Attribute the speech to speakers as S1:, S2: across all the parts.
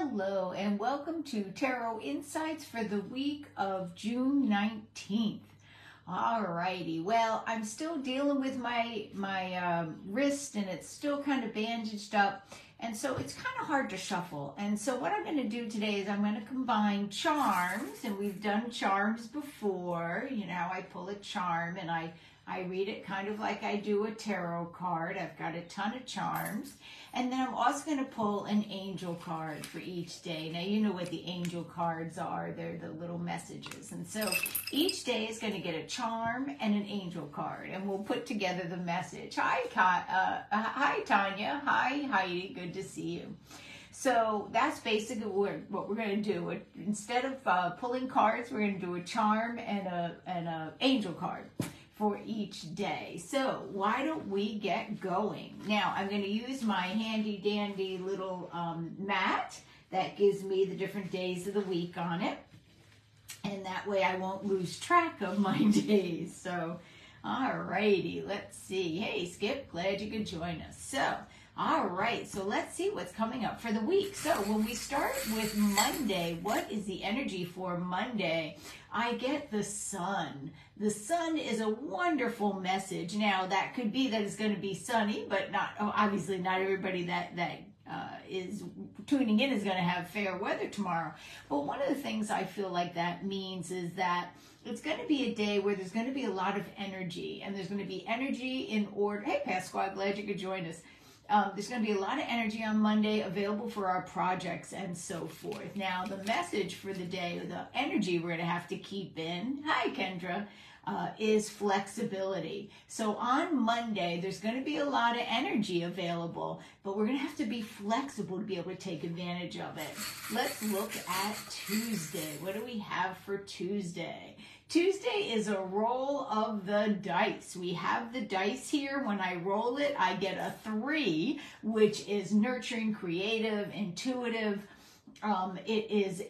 S1: Hello and welcome to Tarot Insights for the week of June 19th. Alrighty, well, I'm still dealing with my wrist and it's still kind of bandaged up, and so it's kind of hard to shuffle. And so what I'm going to do today is I'm going to combine charms, and we've done charms before. You know, I pull a charm and I read it kind of like I do a tarot card. I've got a ton of charms. And then I'm also going to pull an angel card for each day. Now, you know what the angel cards are. They're the little messages. And so each day is going to get a charm and an angel card. And we'll put together the message. Hi, Tanya. Hi, Heidi. Good to see you. So that's basically what we're going to do. Instead of pulling cards, we're going to do a charm and an angel card for each day. So why don't we get going? Now I'm going to use my handy dandy little mat that gives me the different days of the week on it, and that way I won't lose track of my days. So alrighty, let's see. Hey Skip, glad you could join us. So alright, so let's see what's coming up for the week. So when we start with Monday, what is the energy for Monday? I get the sun. The sun is a wonderful message. Now that could be that it's going to be sunny, but not obviously not everybody that is tuning in is going to have fair weather tomorrow. But one of the things I feel like that means is that it's going to be a day where there's going to be a lot of energy, and there's going to be energy in order. Hey Pasquale, glad you could join us. There's going to be a lot of energy on Monday available for our projects and so forth. Now, the message for the day, the energy we're going to have to keep in, hi Kendra, is flexibility. So on Monday, there's going to be a lot of energy available, but we're going to have to be flexible to be able to take advantage of it. Let's look at Tuesday. What do we have for Tuesday? Tuesday is a roll of the dice. We have the dice here. When I roll it, I get a 3, which is nurturing, creative, intuitive. It is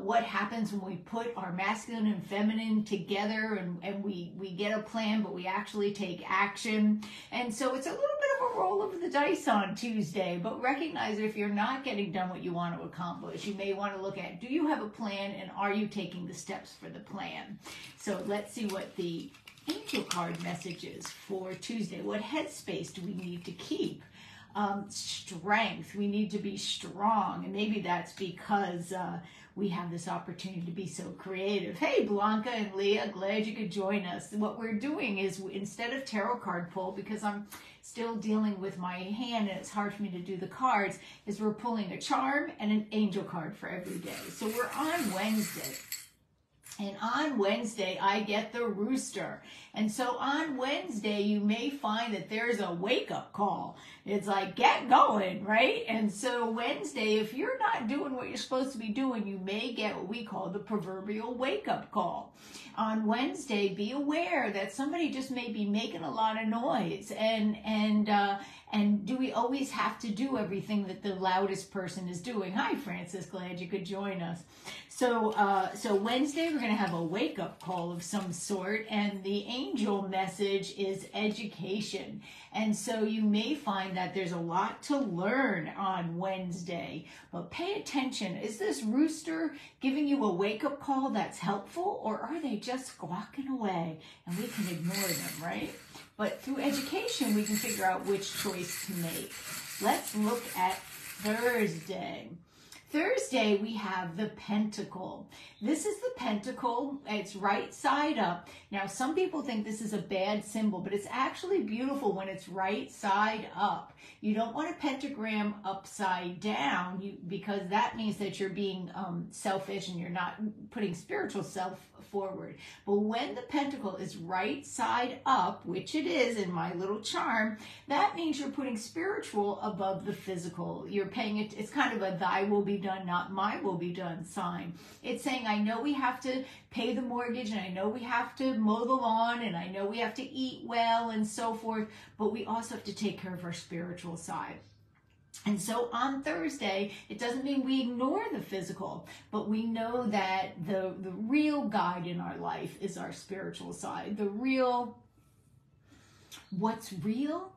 S1: what happens when we put our masculine and feminine together, and we get a plan, but we actually take action. And so it's a little bit of a roll of the dice on Tuesday, but recognize that if you're not getting done what you want to accomplish, you may want to look at, do you have a plan, and are you taking the steps for the plan? So let's see what the angel card message is for Tuesday. What headspace do we need to keep? Strength. We need to be strong, and maybe that's because we have this opportunity to be so creative. Hey Blanca and Leah, glad you could join us. What we're doing is, instead of tarot card pull, because I'm still dealing with my hand and it's hard for me to do the cards, is we're pulling a charm and an angel card for every day. So we're on Wednesday. And on Wednesday, I get the rooster. And so on Wednesday, you may find that there's a wake-up call. It's like, get going, right? And so Wednesday, if you're not doing what you're supposed to be doing, you may get what we call the proverbial wake-up call. On Wednesday, be aware that somebody just may be making a lot of noise. And do we always have to do everything that the loudest person is doing? Hi, Francis. Glad you could join us. So Wednesday, we're going to have a wake-up call of some sort, and the angel message is education. And so you may find that there's a lot to learn on Wednesday, but pay attention. Is this rooster giving you a wake-up call that's helpful, or are they just squawking away and we can ignore them, right? But through education, we can figure out which choice to make. Let's look at Thursday. Thursday, we have the pentacle. This is the pentacle. It's right side up. Now, some people think this is a bad symbol, but it's actually beautiful when it's right side up. You don't want a pentagram upside down because that means that you're being selfish and you're not putting spiritual self forward. But when the pentacle is right side up, which it is in my little charm, that means you're putting spiritual above the physical. You're paying it. It's kind of a thy will be done, not my will be done sign. It's saying, I know we have to pay the mortgage, and I know we have to mow the lawn, and I know we have to eat well and so forth, but we also have to take care of our spiritual side. And so on Thursday, it doesn't mean we ignore the physical, but we know that the real guide in our life is our spiritual side. The real, what's real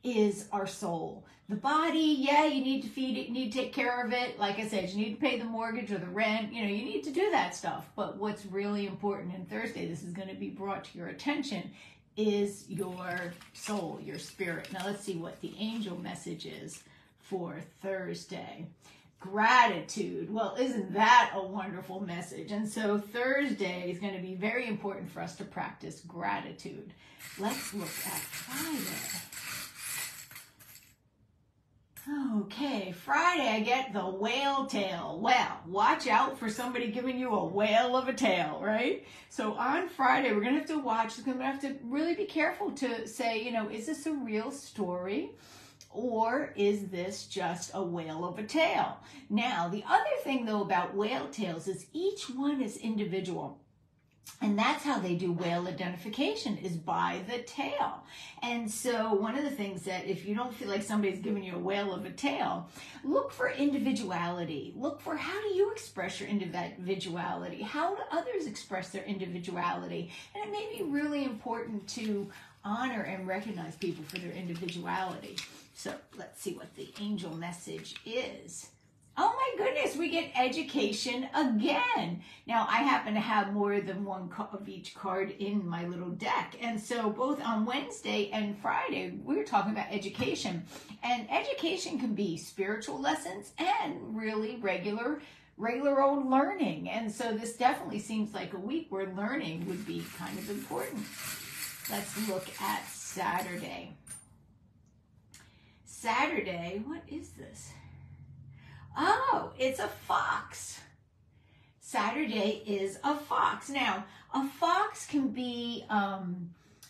S1: is our soul. The body, yeah, you need to feed it, you need to take care of it. Like I said, you need to pay the mortgage or the rent, you need to do that stuff. But what's really important, and Thursday, this is going to be brought to your attention, is your soul, your spirit. Now let's see what the angel message is for Thursday. Gratitude. Well, isn't that a wonderful message? And so Thursday is going to be very important for us to practice gratitude. Let's look at Friday. Okay, Friday I get the whale tail. Well, watch out for somebody giving you a whale of a tail, right? So on Friday, we're going to have to watch, we're going to have to really be careful to say, is this a real story? Or is this just a whale of a tail? Now, the other thing, though, about whale tails is each one is individual. And that's how they do whale identification, is by the tail. And so one of the things that if you don't feel like somebody's giving you a whale of a tail, look for individuality. Look for how do you express your individuality? How do others express their individuality? And it may be really important to honor and recognize people for their individuality. So let's see what the angel message is. Oh my goodness, we get education again. Now, I happen to have more than one of each card in my little deck. And so both on Wednesday and Friday, we're talking about education. And education can be spiritual lessons and really regular old learning. And so this definitely seems like a week where learning would be kind of important. Let's look at Saturday. Saturday, what is this? Oh, it's a fox. Saturday is a fox. Now, a fox can be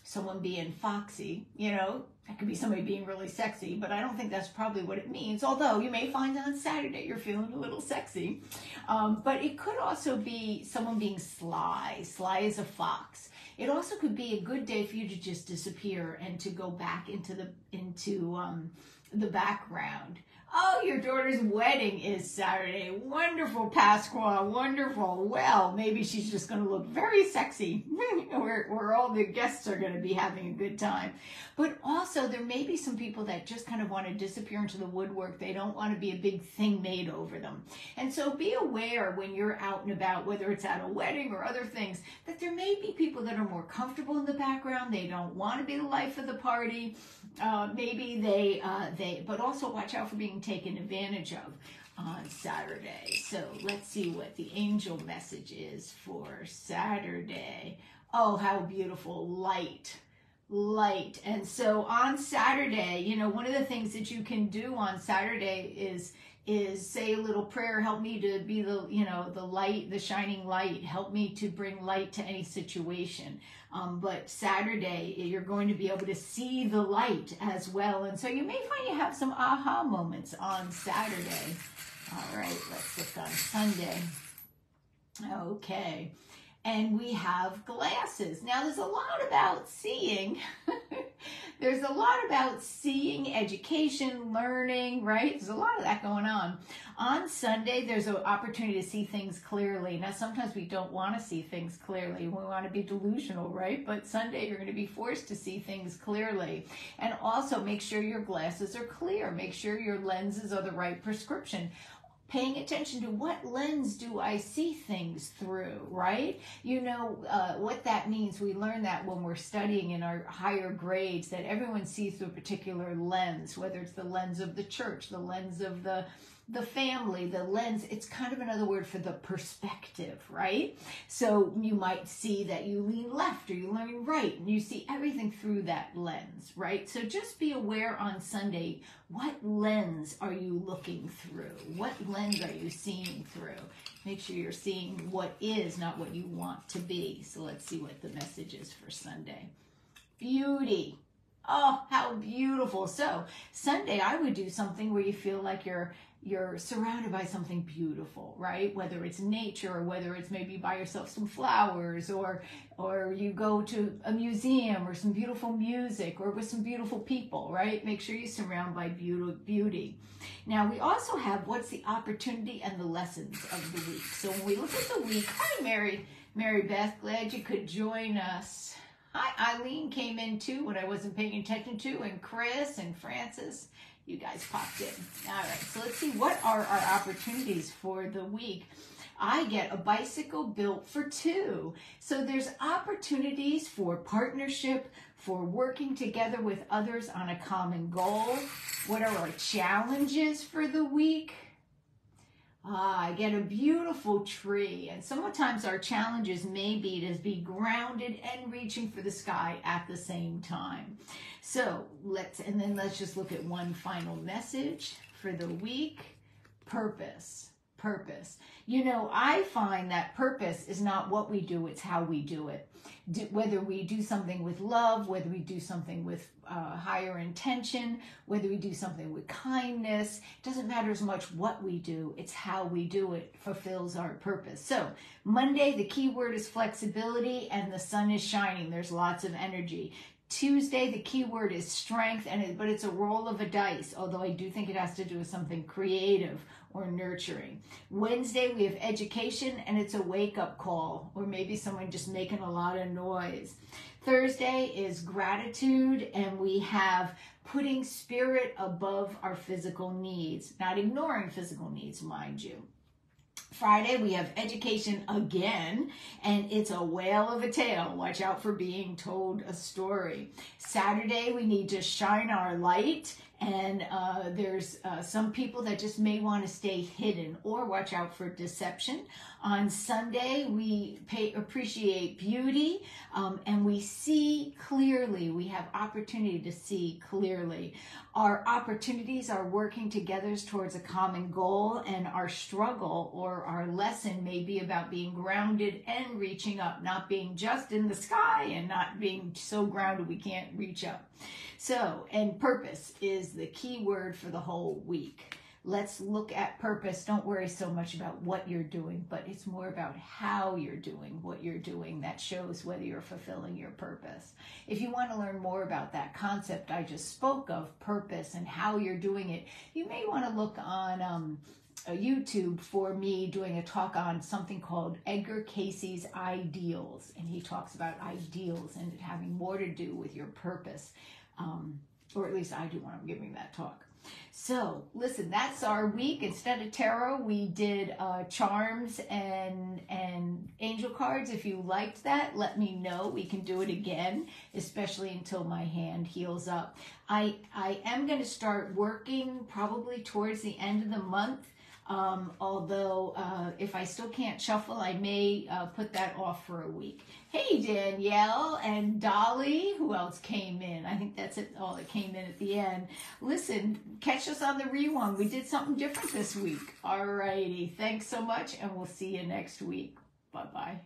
S1: someone being foxy, That could be somebody being really sexy, but I don't think that's probably what it means. Although you may find on Saturday you're feeling a little sexy. But it could also be someone being sly. Sly is a fox. It also could be a good day for you to just disappear and to go back into the background. Oh, your daughter's wedding is Saturday. Wonderful, Pasqua, wonderful. Well, maybe she's just going to look very sexy where all the guests are going to be having a good time. But also, there may be some people that just kind of want to disappear into the woodwork. They don't want to be a big thing made over them. And so be aware when you're out and about, whether it's at a wedding or other things, that there may be people that are more comfortable in the background. They don't want to be the life of the party. Maybe but also watch out for being taken advantage of on Saturday. So let's see what the angel message is for Saturday. Oh, how beautiful. Light. And so on Saturday, one of the things that you can do on Saturday is say a little prayer. Help me to be the light, the shining light. Help me to bring light to any situation. But Saturday, you're going to be able to see the light as well. And so you may find you have some aha moments on Saturday. All right, let's look on Sunday. Okay. And we have glasses. Now, there's a lot about seeing. There's a lot about seeing, education, learning, right? There's a lot of that going on. On Sunday, there's an opportunity to see things clearly. Now, sometimes we don't want to see things clearly. We want to be delusional, right? But Sunday, you're going to be forced to see things clearly. And also, make sure your glasses are clear. Make sure your lenses are the right prescription. Paying attention to what lens do I see things through, right? What that means. We learn that when we're studying in our higher grades, that everyone sees through a particular lens, whether it's the lens of the church, the lens of the family, the lens. It's kind of another word for the perspective, right? So you might see that you lean left or you lean right, and you see everything through that lens, right? So just be aware on Sunday, what lens are you looking through? What lens are you seeing through? Make sure you're seeing what is, not what you want to be. So let's see what the message is for Sunday. Beauty. Oh, how beautiful. So Sunday, I would do something where you feel like you're surrounded by something beautiful, right? Whether it's nature or whether it's maybe buy yourself some flowers or you go to a museum or some beautiful music or with some beautiful people, right? Make sure you surround by beauty. Now, we also have what's the opportunity and the lessons of the week. So when we look at the week, hi, Mary Beth, glad you could join us. Hi, Eileen came in too when I wasn't paying attention to, and Chris and Francis. You guys popped in. All right, so let's see, what are our opportunities for the week? I get a bicycle built for two. So there's opportunities for partnership, for working together with others on a common goal. What are our challenges for the week? I get a beautiful tree, and sometimes our challenges may be to be grounded and reaching for the sky at the same time. So let's just look at one final message for the week. Purpose. Purpose. You know, I find that purpose is not what we do, it's how we do it. Whether we do something with love, whether we do something with higher intention, whether we do something with kindness, it doesn't matter as much what we do, it's how we do it fulfills our purpose. So Monday, the key word is flexibility, and the sun is shining. There's lots of energy. Tuesday, the key word is strength, but it's a roll of a dice, although I do think it has to do with something creative or nurturing. Wednesday, we have education, and it's a wake-up call, or maybe someone just making a lot of noise. Thursday is gratitude, and we have putting spirit above our physical needs, not ignoring physical needs, mind you. Friday, we have education again, and it's a whale of a tale. Watch out for being told a story. Saturday, we need to shine our light, and there's some people that just may want to stay hidden, or watch out for deception. On Sunday, we appreciate beauty, and we see clearly. We have opportunity to see clearly. Our opportunities are working together towards a common goal, and our struggle or our lesson may be about being grounded and reaching up, not being just in the sky and not being so grounded we can't reach up. So, and purpose is the key word for the whole week. Let's look at purpose. Don't worry so much about what you're doing, but it's more about how you're doing what you're doing that shows whether you're fulfilling your purpose. If you want to learn more about that concept I just spoke of, purpose, and how you're doing it, you may want to look on YouTube for me doing a talk on something called Edgar Cayce's Ideals, and he talks about ideals and it having more to do with your purpose, or at least I do when I'm giving that talk. So listen, that's our week. Instead of tarot, we did charms and angel cards. If you liked that, let me know. We can do it again, especially until my hand heals up. I am going to start working probably towards the end of the month. Although if I still can't shuffle, I may put that off for a week. Hey, Danielle and Dolly, who else came in? I think that's it, all that came in at the end. Listen, catch us on the rewind. We did something different this week. All righty. Thanks so much, and we'll see you next week. Bye-bye.